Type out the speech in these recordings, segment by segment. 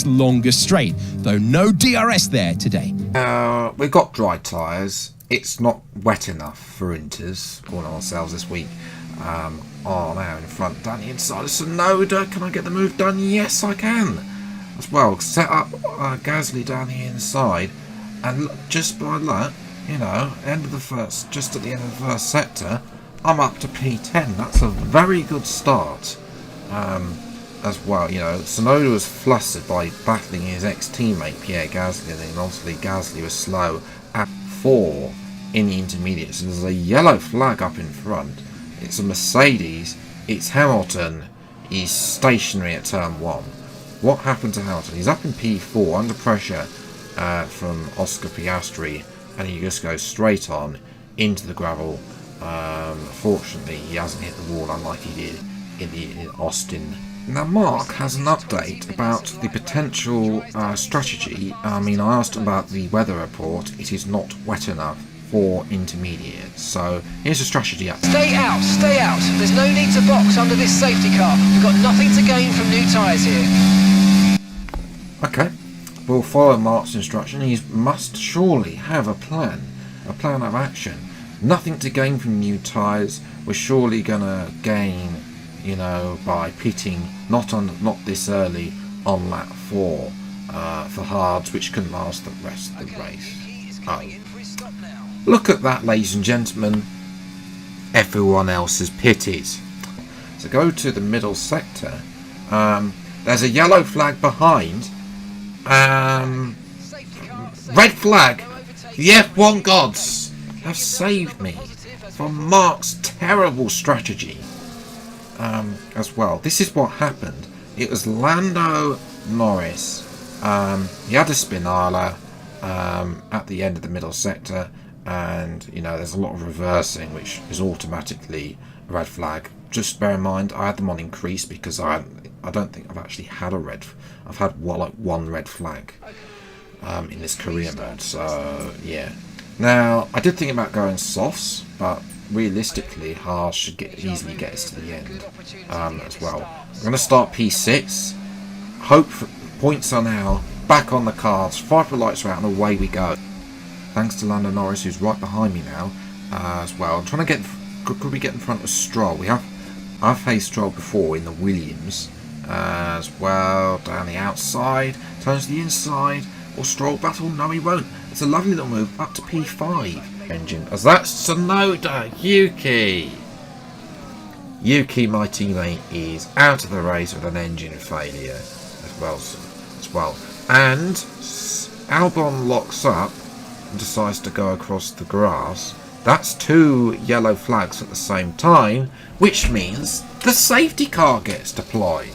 week's longest straight, though no DRS there today. We've got dry tyres. It's not wet enough for Inters, calling ourselves this week. Now in front, Danny inside of Sonoda. Can I get the move done? Yes, I can. As well, set up Gasly down the inside, and just by luck, you know, just at the end of the first sector, I'm up to P10. That's a very good start. As well, you know, Sonoda was flustered by battling his ex-teammate Pierre Gasly, and then obviously Gasly was slow at 4 in the intermediates. So there's a yellow flag up in front. It's a Mercedes. It's Hamilton. He's stationary at turn 1. What happened to Hamilton? He's up in P4 under pressure from Oscar Piastri, and he just goes straight on into the gravel. Fortunately, he hasn't hit the wall unlike he did in Austin. Now, Mark has an update about the potential strategy. I mean, I asked about the weather report. It is not wet enough for intermediate. So here's a strategy update. Stay out, stay out. There's no need to box under this safety car. We've got nothing to gain from new tyres here. Okay, we'll follow Mark's instruction. He must surely have a plan of action. Nothing to gain from new tyres. We're surely gonna gain, you know, by pitting not this early on lap 4 for hards, which can last the rest of the race. Oh. Look at that, ladies and gentlemen. Everyone else has pitted. So go to the middle sector. There's a yellow flag behind. Red flag. The F1 gods have saved me from Mark's terrible strategy. As well, this is what happened. It was Lando Norris. He had a spinala at the end of the middle sector, and you know there's a lot of reversing, which is automatically a red flag. Just bear in mind, I had them on increase because I don't think I've actually had a red. I've had one red flag in this career mode. So yeah. Now I did think about going softs, but realistically, hards should easily get us to the end as well. I'm going to start P6. Hope points are now back on the cards. 5 lights are out and away we go. Thanks to Lando Norris, who's right behind me now as well. I'm trying to get. Could we get in front of Stroll? I've faced Stroll before in the Williams as well. Down the outside, turns to the inside. Will Stroll battle? No, he won't. It's a lovely little move up to P5. Engine, as that's Sonoda. Yuki, my teammate, is out of the race with an engine failure as well. And Albon locks up and decides to go across the grass. That's 2 yellow flags at the same time, which means the safety car gets deployed.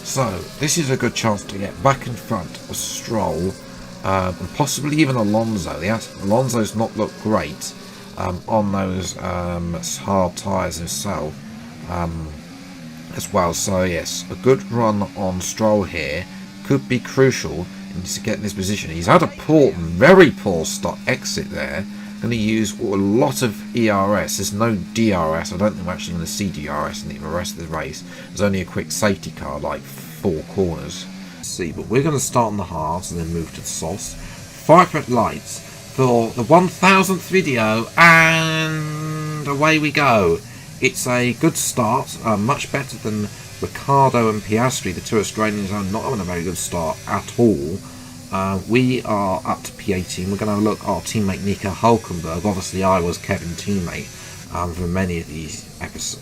So this is a good chance to get back in front of Stroll. And possibly even Alonso. Alonso's not looked great on those hard tyres himself as well. So yes, a good run on Stroll here could be crucial in to get in this position. He's had a very poor stop exit there. Going to use a lot of ERS. There's no DRS. I don't think we're actually going to see DRS in the rest of the race. There's only a quick safety car, like 4 corners. See, but we're going to start on the hards and then move to the softs. 5 red lights for the 1000th video, and away we go. It's a good start, much better than Ricciardo and Piastri. The 2 Australians are not having a very good start at all. We are up to P18. We're going to look at our teammate Nico Hulkenberg. Obviously, I was Kevin's teammate for many of these episodes.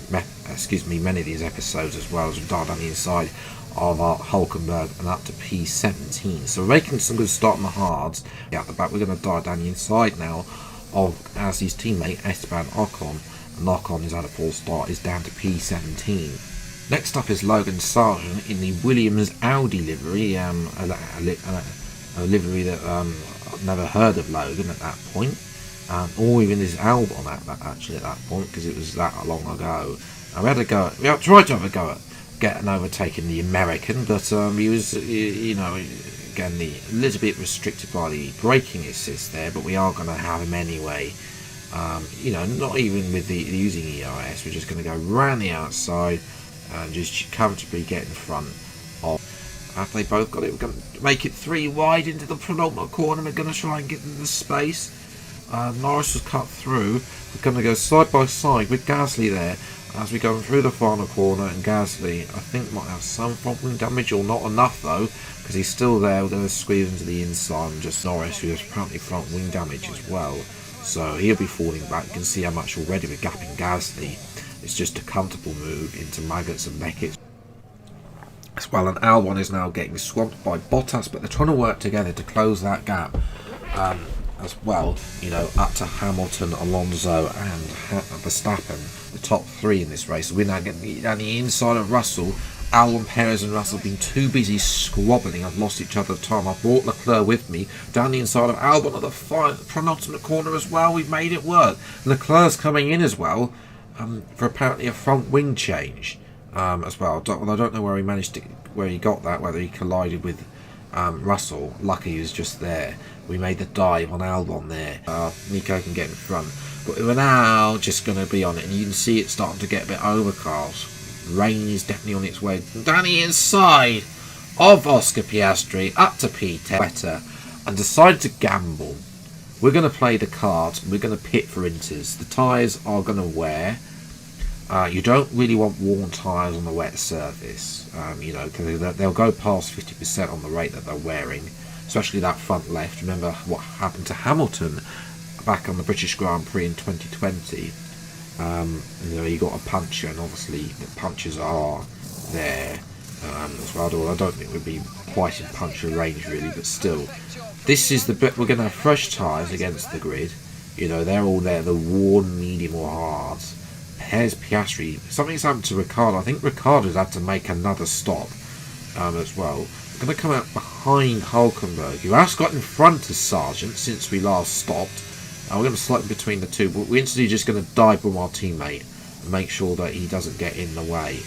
Many of these episodes as well, as we've dialed on the inside of our Hulkenberg and up to P17. So we're making some good start on the hards. Out the back, we're going to dial down the inside now of Gasly's teammate Esteban Ocon. And Ocon is had a poor start, is down to P17. Next up is Logan Sargent in the Williams Audi livery, a livery that I've never heard of Logan at that point, or even his Albon at that point, because it was that long ago. We tried to have a go at getting overtaking the American, but he was, you know, again, a little bit restricted by the braking assist there, but we are going to have him anyway. You know, not even with using ERS, we're just going to go round the outside and just comfortably get in front of After they both got it, we're going to make it 3 wide into the penultimate corner. We're going to try and get into the space. Norris was cut through. We're going to go side by side with Gasly there as we go through the final corner, and Gasly, I think, might have some front wing damage, or not enough though, because he's still there. We're going to squeeze into the inside, and just Norris, who has apparently front wing damage as well, so he'll be falling back. You can see how much already we're gapping Gasly. It's just a comfortable move into Maggots and Beckett as well, and Albon is now getting swamped by Bottas, but they're trying to work together to close that gap as well, you know, up to Hamilton, Alonso and Verstappen, the top 3 in this race. We're now getting down the inside of Russell. Albon, Perez and Russell have been too busy squabbling. Have lost each other time. I brought Leclerc with me down the inside of Albon at the penultimate corner as well. We've made it work. Leclerc's coming in as well for apparently a front wing change as well. I don't know where he managed to, where he got that, whether he collided with Russell. Lucky he was just there. We made the dive on Albon there. Nico can get in front, but we're now just going to be on it, and you can see it starting to get a bit overcast. Rain is definitely on its way down the inside of Oscar Piastri up to P10 better, and decided to gamble. We're going to play the cards. We're going to pit for inters. The tyres are going to wear. You don't really want worn tyres on the wet surface, you know, because they'll go past 50% on the rate that they're wearing, especially that front left. Remember what happened to Hamilton back on the British Grand Prix in 2020. You know, he got a puncture, and obviously the punctures are there as well. I don't think we'd be quite in puncture range really, but still, this is the bit we're going to have fresh tyres against the grid. You know, they're all there, the worn, medium or hards. Here's Piastri. Something's happened to Ricciardo. I think Ricciardo's had to make another stop as well. We're going to come out behind Hulkenberg, who has got in front of Sargent since we last stopped. We're going to slot in between the two, but we're instantly just going to dive from our teammate and make sure that he doesn't get in the way.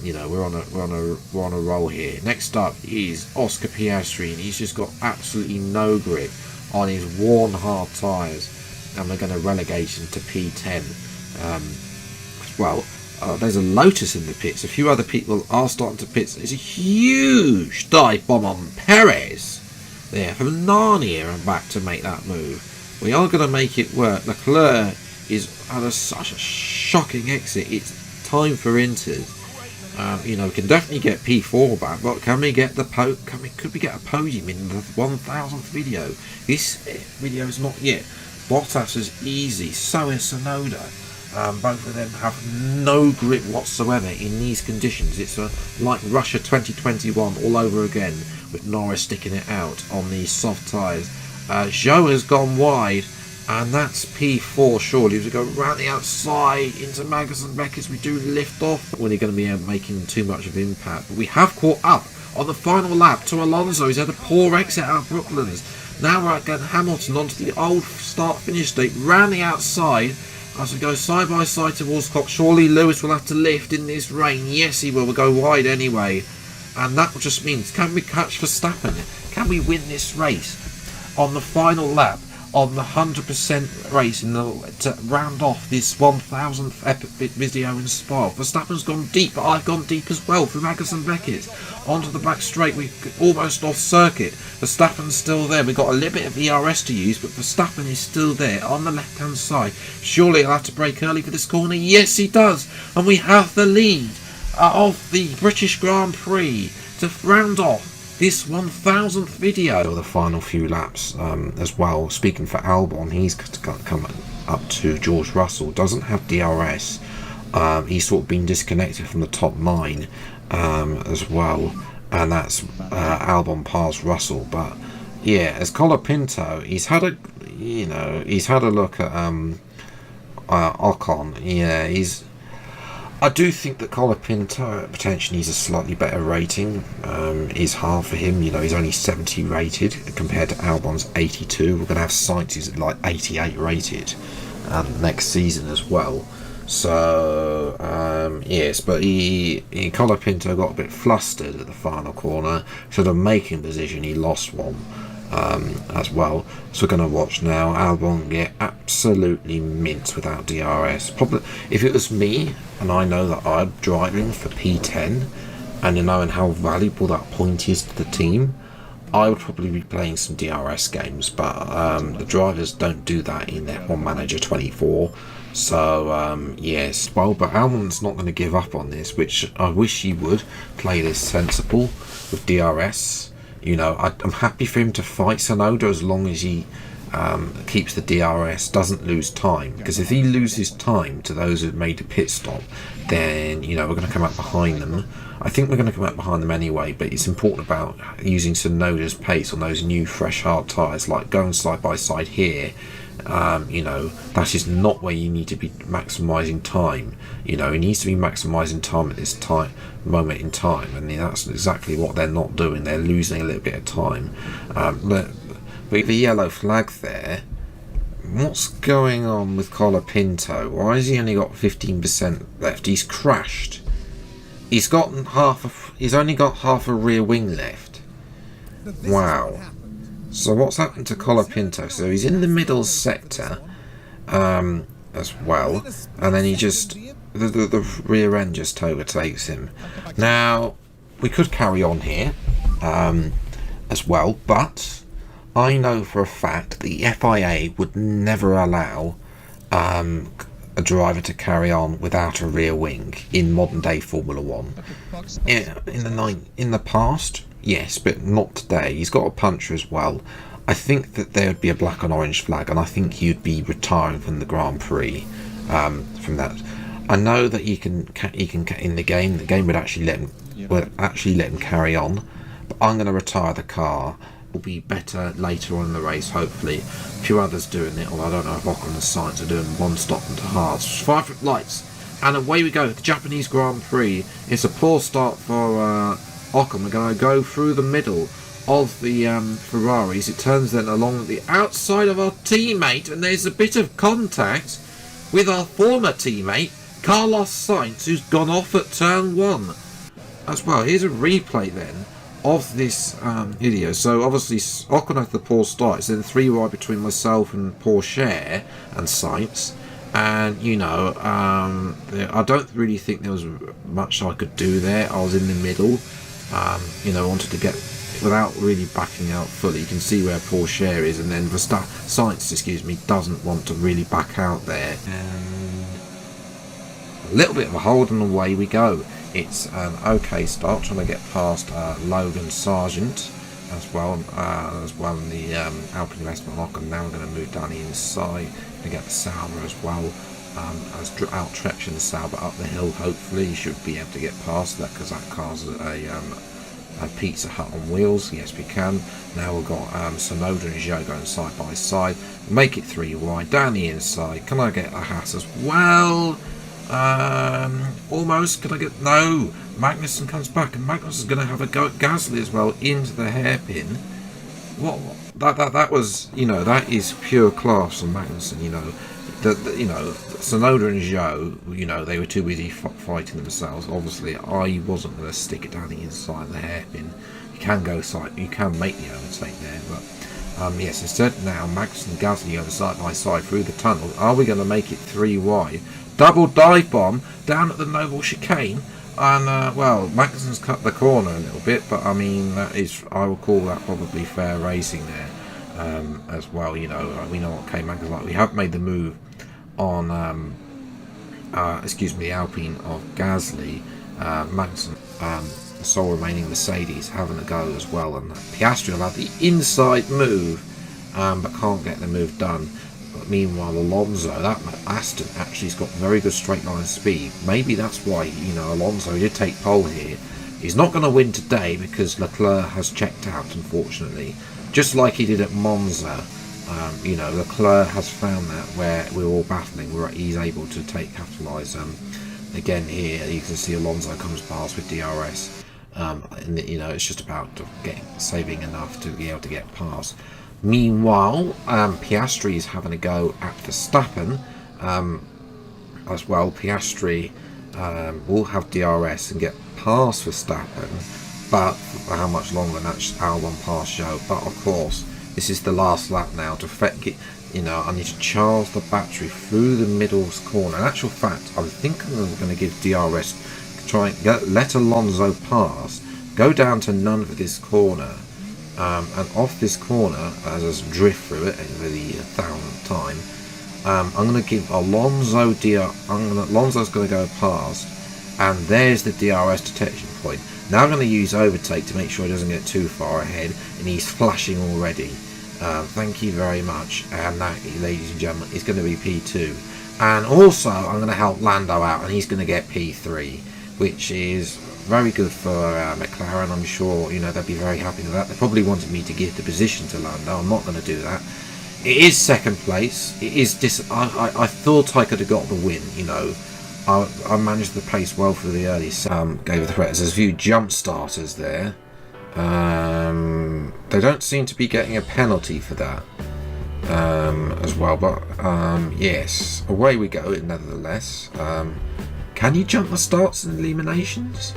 You know, we're on a roll here. Next up is Oscar Piastri, and he's just got absolutely no grip on his worn hard tyres, and we're going to relegate him to P10. Well, there's a Lotus in the pits. A few other people are starting to pit. There's a huge dive bomb on Perez there from Narnia and back to make that move. We are going to make it work. Leclerc is at such a shocking exit. It's time for inters. You know, we can definitely get P4 back, but can we get the could we get a podium in the 1000th video? This video is not yet. Bottas is easy. So is Tsunoda. Both of them have no grip whatsoever in these conditions. It's like Russia 2021 all over again, with Norris sticking it out on these soft tyres. Zhou has gone wide, and that's P4 surely. As we go round the outside into Maggots and Beckett, we do lift off. When you're going to be making too much of impact, but we have caught up on the final lap to Alonso. He's had a poor exit out of Brooklands. Now we're getting Hamilton onto the old start-finish straight round the outside. As we go side by side towards Cox, surely Lewis will have to lift in this rain. Yes, he will. We'll go wide anyway. And that just means, can we catch Verstappen? Can we win this race on the final lap on the 100% race to round off this 1000th epic video in Spa? Verstappen's gone deep, but I've gone deep as well through Maggots and Beckett. Onto the back straight, we're almost off circuit. Verstappen's still there. We've got a little bit of ERS to use, but Verstappen is still there on the left hand side. Surely he'll have to brake early for this corner. Yes, he does. And we have the lead of the British Grand Prix to round off this 1000th video. The final few laps as well. Speaking for Albon, he's come up to George Russell. Doesn't have DRS. He's sort of been disconnected from the top 9 as well, and that's Albon past Russell. But yeah, as Colapinto, he's had a look at Ocon. Yeah, I do think that Colapinto potentially needs a slightly better rating. Is hard for him. You know, he's only 70 rated compared to Albon's 82. We're going to have Sainz who's like 88 rated next season as well. So yes, but Colapinto got a bit flustered at the final corner. Sort of making position, he lost one as well. So we're going to watch now Albon get absolutely minced without DRS. Probably if it was me and I know that I'm driving for P10 and knowing how valuable that point is to the team, I would probably be playing some DRS games, but the drivers don't do that in F1 Manager 24. So yes, well, but Albon's not going to give up on this, which I wish he would play this sensible with DRS. You know, I'm happy for him to fight Tsunoda as long as he keeps the DRS, doesn't lose time, because if he loses time to those who've made a pit stop, then, you know, we're going to come up behind them. I think we're going to come up behind them anyway, but it's important about using Tsunoda's pace on those new fresh hard tyres, like going side by side here. You know, that is not where you need to be maximising time. You know, he needs to be maximising time at this moment in time, and that's exactly what they're not doing. They're losing a little bit of time. But the yellow flag there, what's going on with Colapinto? Why has he only got 15% left? He's crashed. He's only got half a rear wing left. Wow. So what's happened to Colapinto? So he's in the middle sector as well, and then he just the rear end just overtakes him. Now we could carry on here as well, but I know for a fact the FIA would never allow a driver to carry on without a rear wing in modern day Formula 1. In the past, yes, but not today. He's got a puncher as well. I think that there would be a black and orange flag, and I think he'd be retiring from the Grand Prix from that. I know that he can in the game. The game would actually let him carry on, but I'm going to retire the car. Will be better later on in the race, hopefully. A few others doing it, although I don't know if Ocon and Sainz are doing one stop into hards. 5 lights, and away we go. The Japanese Grand Prix. It's a poor start for Ocon. We're going to go through the middle of the Ferraris. It turns then along the outside of our teammate, and there's a bit of contact with our former teammate Carlos Sainz, who's gone off at turn 1 as well. Here's a replay then of this video. So obviously Ocon had the poor start. It's then 3 wide between myself and Porsche and Sainz, and you know, I don't really think there was much I could do there. I was in the middle. You know, wanted to get without really backing out fully. You can see where Porsche is, and then Sainz, doesn't want to really back out there. And a little bit of a hold, and away we go. It's an okay start, trying to get past Logan Sargent as well in the Alpine investment lock, and now we're going to move down the inside to get the Sauber as well. As out traction the Sauber up the hill, hopefully he should be able to get past that, because that car's a Pizza Hut on wheels. Yes, we can. Now we've got Tsunoda and Zhou going side by side. Make it 3 wide down the inside. Can I get a Haas as well? Almost. Can I get... No! Magnussen comes back, and Magnussen is going to have a go at Gasly as well into the hairpin. What? That was, you know, that is pure class on Magnussen. You know, you know, Tsunoda and Zhou, you know, they were too busy fighting themselves. Obviously, I wasn't going to stick it down the inside of the hairpin. You can go side, you can make the overtake there, but yes, instead now Magnussen and Gasly over side by side through the tunnel. Are we going to make it 3 wide? Double dive bomb down at the Noble chicane, and well, Magnussen's cut the corner a little bit, but I mean, that is, I would call that probably fair racing there as well. You know, we know what K-Mag is like. We have made the move on the Alpine of Gasly. Magnussen, the sole remaining Mercedes, having a go as well, and Piastri will have the inside move, but can't get the move done. But meanwhile, Alonso, that Aston actually has got very good straight line speed. Maybe that's why, you know, Alonso did take pole here. He's not going to win today because Leclerc has checked out, unfortunately, just like he did at Monza. You know, Leclerc has found that where we're all battling, where he's able to capitalise. Again here, you can see Alonso comes past with DRS, and you know, it's just about saving enough to be able to get past. Meanwhile, Piastri is having a go at Verstappen as well. Piastri will have DRS and get past Verstappen, but for how much longer? And that's Albon past Zhou. But of course, this is the last lap now to get. You know, I need to charge the battery through the middle corner. In actual fact, I think I'm going to give DRS try and let Alonso pass, go down to none for this corner, and off this corner, as I drift through it over the 1,000th time, I'm going to give Alonso Alonso's going to go past, and there's the DRS detection point. Now I'm going to use overtake to make sure he doesn't get too far ahead, and he's flashing already. Thank you very much. And that, ladies and gentlemen, is going to be P2. And also, I'm going to help Lando out, and he's going to get P3, which is very good for McLaren. I'm sure, you know, they'll be very happy with that. They probably wanted me to give the position to Lando. I'm not going to do that. It is second place. It is I thought I could have got the win, you know. I managed the pace well for the early. Gave it the threat. There's a few jump starters there. They don't seem to be getting a penalty for that as well, but yes, away we go nevertheless. Can you jump the starts and eliminations,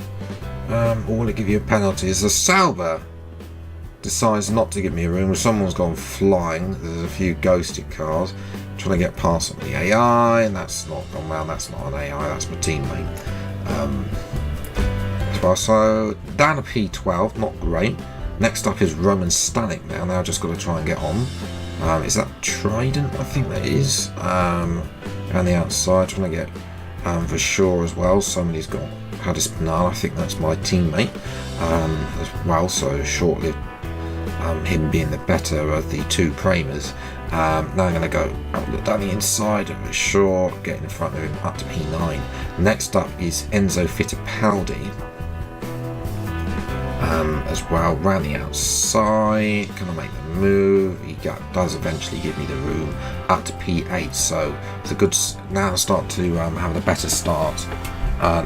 or will it give you a penalty? As the Sauber decides not to give me a room, someone's gone flying. There's a few ghosted cars trying to get past on the AI, and that's not gone well. That's not an AI, that's my teammate. So down to P12, not great. Next up is Roman Stanek now. Now I've just got to try and get on. Is that Trident? I think that is. And the outside, trying to get for sure as well. Somebody's got Hadis Banal. I think that's my teammate as well. So shortly, him being the better of the two Kramers. Now I'm going to go look down the inside of Shaw, getting in front of him up to P9. Next up is Enzo Fittipaldi. As well, round the outside, can I make the move? He does eventually give me the room up to P8, so it's a good, now start to have a better start.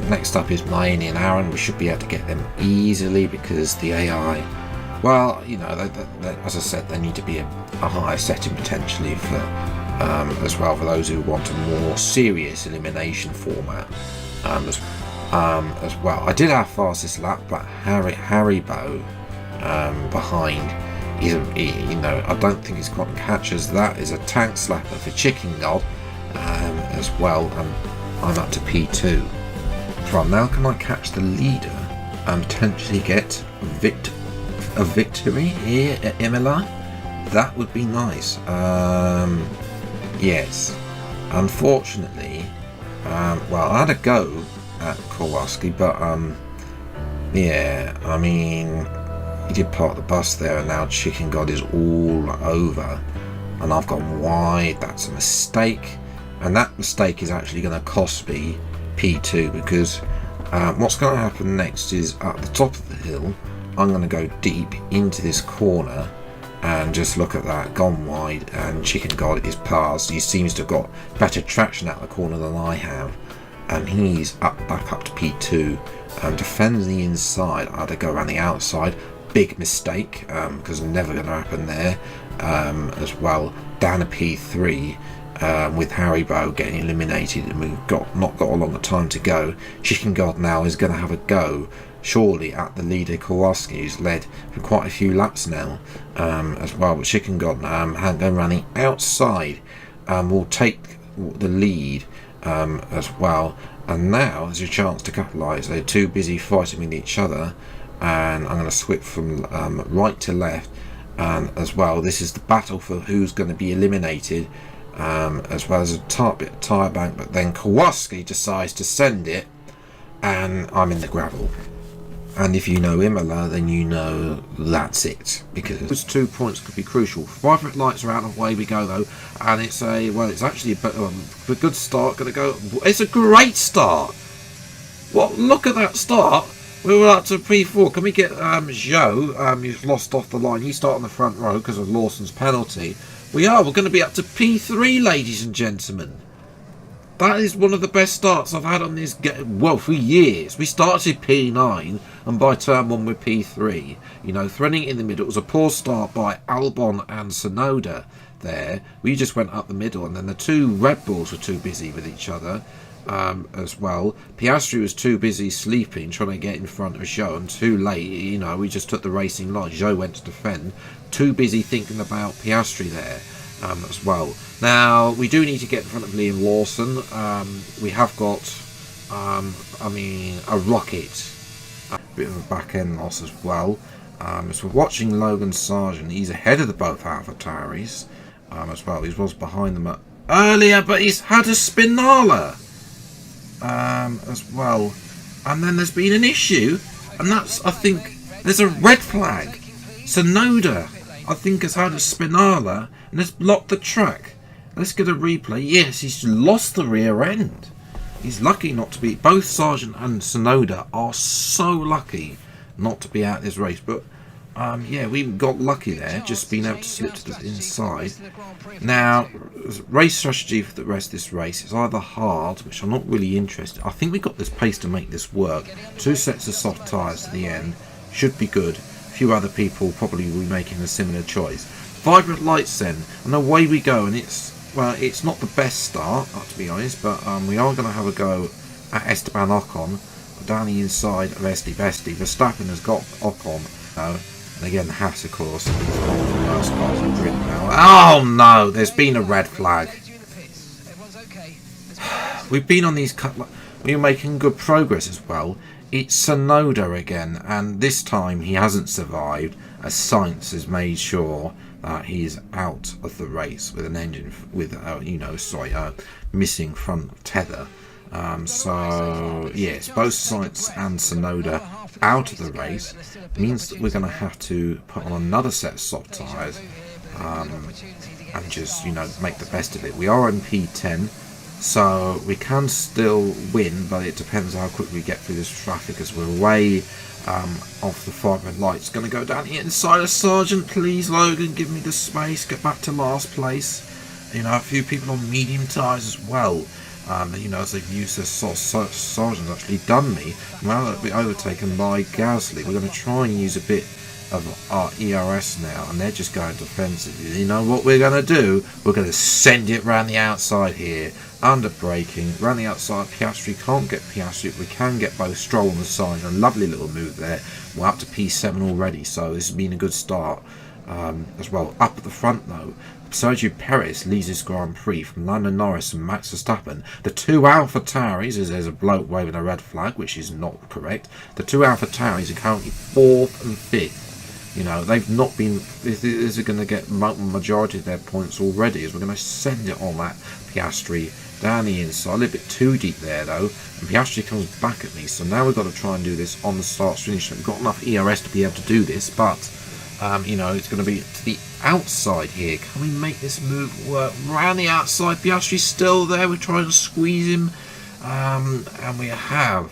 Next up is Maini and Aaron. We should be able to get them easily because the AI, well, you know, as I said, they need to be a higher setting potentially for as well for those who want a more serious elimination format. As well, I did have fastest lap, but Haribo behind. You know, I don't think he's gotten catches. That is a tank slapper for Chicken God as well. I'm up to P2. From now, can I catch the leader and potentially get a victory here at Imola? That would be nice. Yes. Unfortunately, well, I had a go at Kowalski, but yeah, I mean, he did park the bus there, and now Chicken God is all over, and I've gone wide. That's a mistake, and that mistake is actually going to cost me P2 because what's going to happen next is at the top of the hill, I'm going to go deep into this corner, and just look at that, gone wide, and Chicken God is past. He seems to have got better traction out of the corner than I have. And he's back up to P2, defends the inside. I had to go around the outside, big mistake because never going to happen there. As well, down to P3 with Haribo getting eliminated, and we've not got a longer time to go. Chicken God now is going to have a go, surely, at the leader Kowalski, who's led for quite a few laps now as well. But Chicken God going around the outside will take the lead. As well, and now there's a chance to capitalise. They're too busy fighting with each other, and I'm going to switch from right to left. And as well, this is the battle for who's going to be eliminated, as well as a bit of tyre bank. But then Kowalski decides to send it, and I'm in the gravel. And if you know Imola, then you know that's it, because those 2 points could be crucial. 5 red lights are out, and away we go though, and it's actually a good start. Going to go. It's a great start. Well, look at that start. We were up to P4. Can we get Joe? You've lost off the line. You start on the front row because of Lawson's penalty. We're going to be up to P3, ladies and gentlemen. That is one of the best starts I've had on this well for years. We started P9, and by turn 1 we're P3. You know, threading in the middle. It was a poor start by Albon and Sonoda there. We just went up the middle, and then the two Red Bulls were too busy with each other as well. Piastri was too busy sleeping, trying to get in front of Zhou, and too late. You know, we just took the racing line. Zhou went to defend. Too busy thinking about Piastri there. As well. Now we do need to get in front of Liam Lawson. We have got a rocket. A bit of a back end loss as well. As we're watching Logan Sargent, he's ahead of the both AlphaTauris as well. He was behind them earlier, but he's had a Spinala as well. And then there's been an issue, and that's, I think, there's a red flag. Sonoda, I think, has had a Spinala and has blocked the track. Let's get a replay. Yes, he's lost the rear end. He's lucky not to be. Both Sargent and Sonoda are so lucky not to be out this race. But yeah, we got lucky there, just being able to slip to the inside. Now, race strategy for the rest of this race is either hard, which I'm not really interested. I think we got this pace to make this work. 2 sets of soft tyres to the end should be good. A few other people probably will be making a similar choice. Vibrant lights then, and away we go. And it's not the best start, to be honest, but we are going to have a go at Esteban Ocon down the inside of Esti Besti. Verstappen has got Ocon, and again Haas, of course, is one of the worst cars in the grid now. Oh no, there's been a red flag. We've been on these we're making good progress as well. It's Sonoda again, and this time he hasn't survived, as Sainz has made sure that he's out of the race with an engine with missing front tether. So yes, both Sainz and Sonoda out of the race means that we're going to have to put on another set of soft tyres and just make the best of it. We are in P10, so we can still win, but it depends how quick we get through this traffic as we're way off the 5 red lights. Going to go down here inside of Sargent. Please, Logan, give me the space. Get back to last place. A few people on medium tyres as well. As they've used their Sargent's actually done me. Now that we're overtaken by Gasly, we're going to try and use a bit of our ERS now, and they're just going defensively. You know what we're going to do? We're going to send it round the outside here. Under braking, round the outside. Piastri can't get Piastri. We can get both Stroll on the side. A lovely little move there. We're up to P7 already, so this has been a good start as well. Up at the front though, Sergio Perez leads this Grand Prix from Lando Norris and Max Verstappen. The 2 AlphaTauris, as there's a bloke waving a red flag, which is not correct. The 2 AlphaTauris are currently 4th and 5th. They've not been. These are going to get majority of their points already, as we're going to send it on that Piastri down the inside. A little bit too deep there though, and Piastri comes back at me. So now we've got to try and do this on the start finish. We've got enough ERS to be able to do this, but it's going to be to the outside here. Can we make this move work? Round the outside, Piastri's still there. We're trying to squeeze him, and we have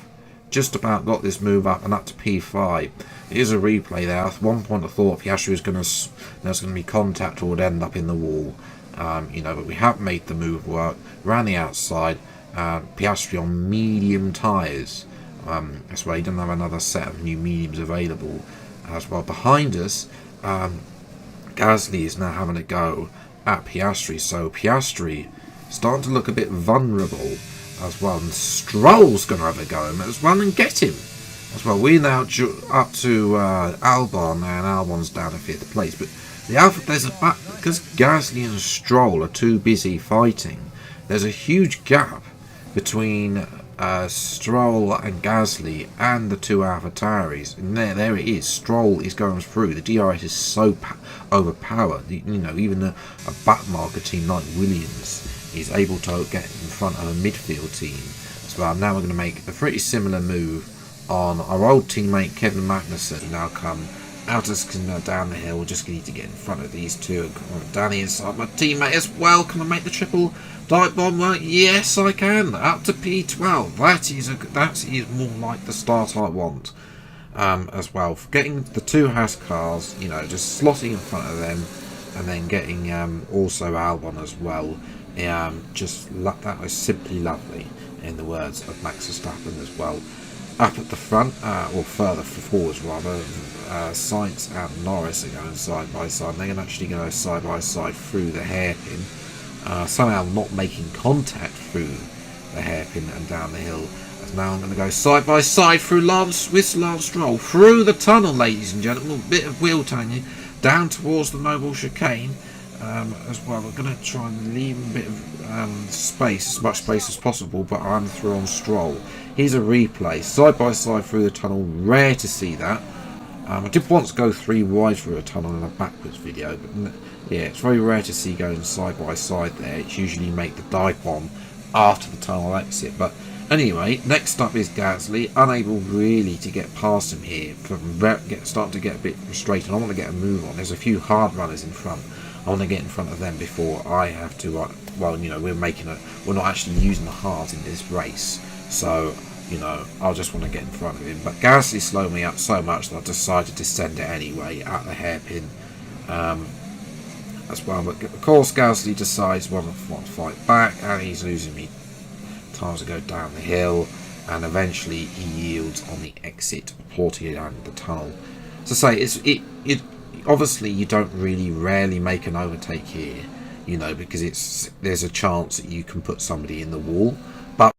just about got this move up and up to P5. Here's a replay there. At one point I thought Piastri was there's going to be contact or would end up in the wall. But we have made the move work. Round the outside, Piastri on medium tyres. That's why he doesn't have another set of new mediums available as well. Behind us, Gasly is now having a go at Piastri. So Piastri starting to look a bit vulnerable as well. And Stroll's going to have a go at him as well and get him as well. We're now up to Albon, and Albon's down to 5th place. But there's because Gasly and Stroll are too busy fighting. There's a huge gap between Stroll and Gasly and the 2 AlphaTauris, and there it is. Stroll is going through. The DRS is so overpowered. Even a backmarker team like Williams is able to get in front of a midfield team as well. Now we're going to make a pretty similar move on our old teammate Kevin Magnussen. Now come out of down the hill. We just need to get in front of these two and come on down the inside. My teammate as well. Can I make the triple dive bomb work? Yes, I can. Up to P12. That is more like the start I want as well. For getting the 2 Haas cars, just slotting in front of them, and then getting also Albon as well. That was simply lovely, in the words of Max Verstappen as well. Up at the front, or further forwards rather, Sainz and Norris are going side by side. They can actually go side by side through the hairpin, somehow not making contact through the hairpin and down the hill. As now I'm going to go side by side through Lance Stroll, through the tunnel, ladies and gentlemen. A bit of wheel tangling down towards the Noble Chicane. as well. I'm going to try and leave a bit of space, as much space as possible, but I'm through on Stroll. Here's a replay, side by side through the tunnel. Rare to see that. I did once go 3 wide through a tunnel in a backwards video, but yeah, it's very rare to see going side by side there. It's usually make the dive bomb after the tunnel exit. But anyway, next up is Gasly, unable really to get past him here. Starting to get a bit frustrated. I want to get a move on. There's a few hard runners in front. I want to get in front of them before I have to. Well, you know, we're not actually using the hard in this race, so you know, I just want to get in front of him. But Gasly slowed me up so much that I decided to send it anyway at the hairpin as well. But of course, Gasly decides want to fight back, and he's losing me time to go down the hill, and eventually he yields on the exit ported out of the tunnel. So say it obviously you don't really rarely make an overtake here, you know, because there's a chance that you can put somebody in the wall, but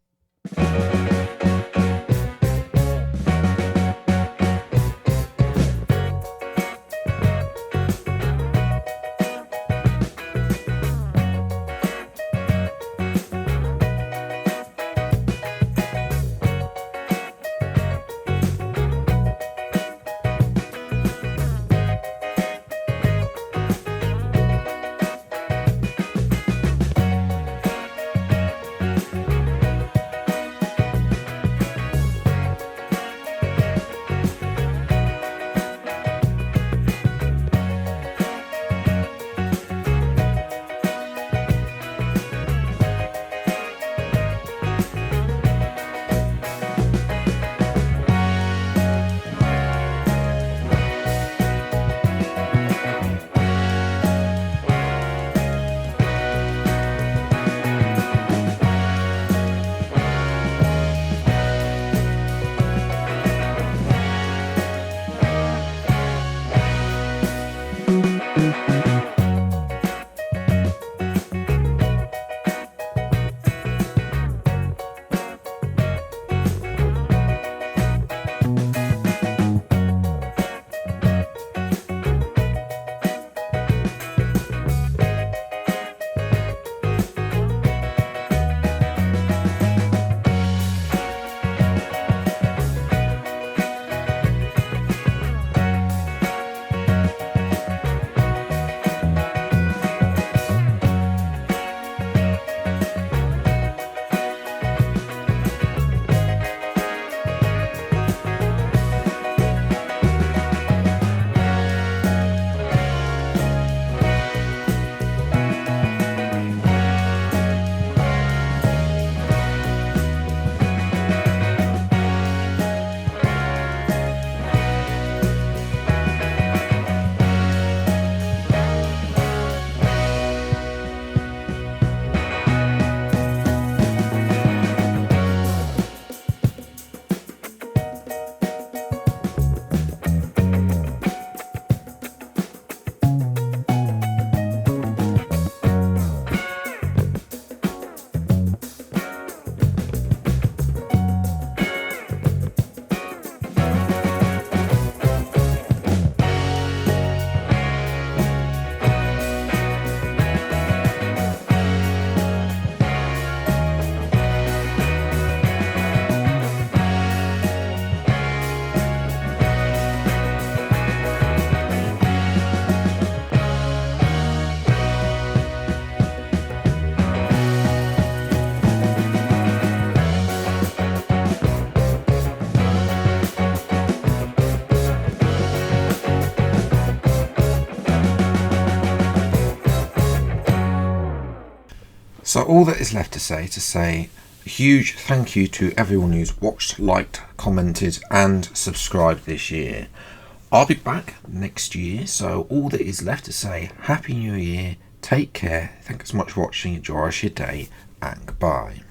so all that is left to say a huge thank you to everyone who's watched, liked, commented and subscribed this year. I'll be back next year, so all that is left to say, Happy New Year, take care, thanks so much for watching, enjoy your day, and goodbye.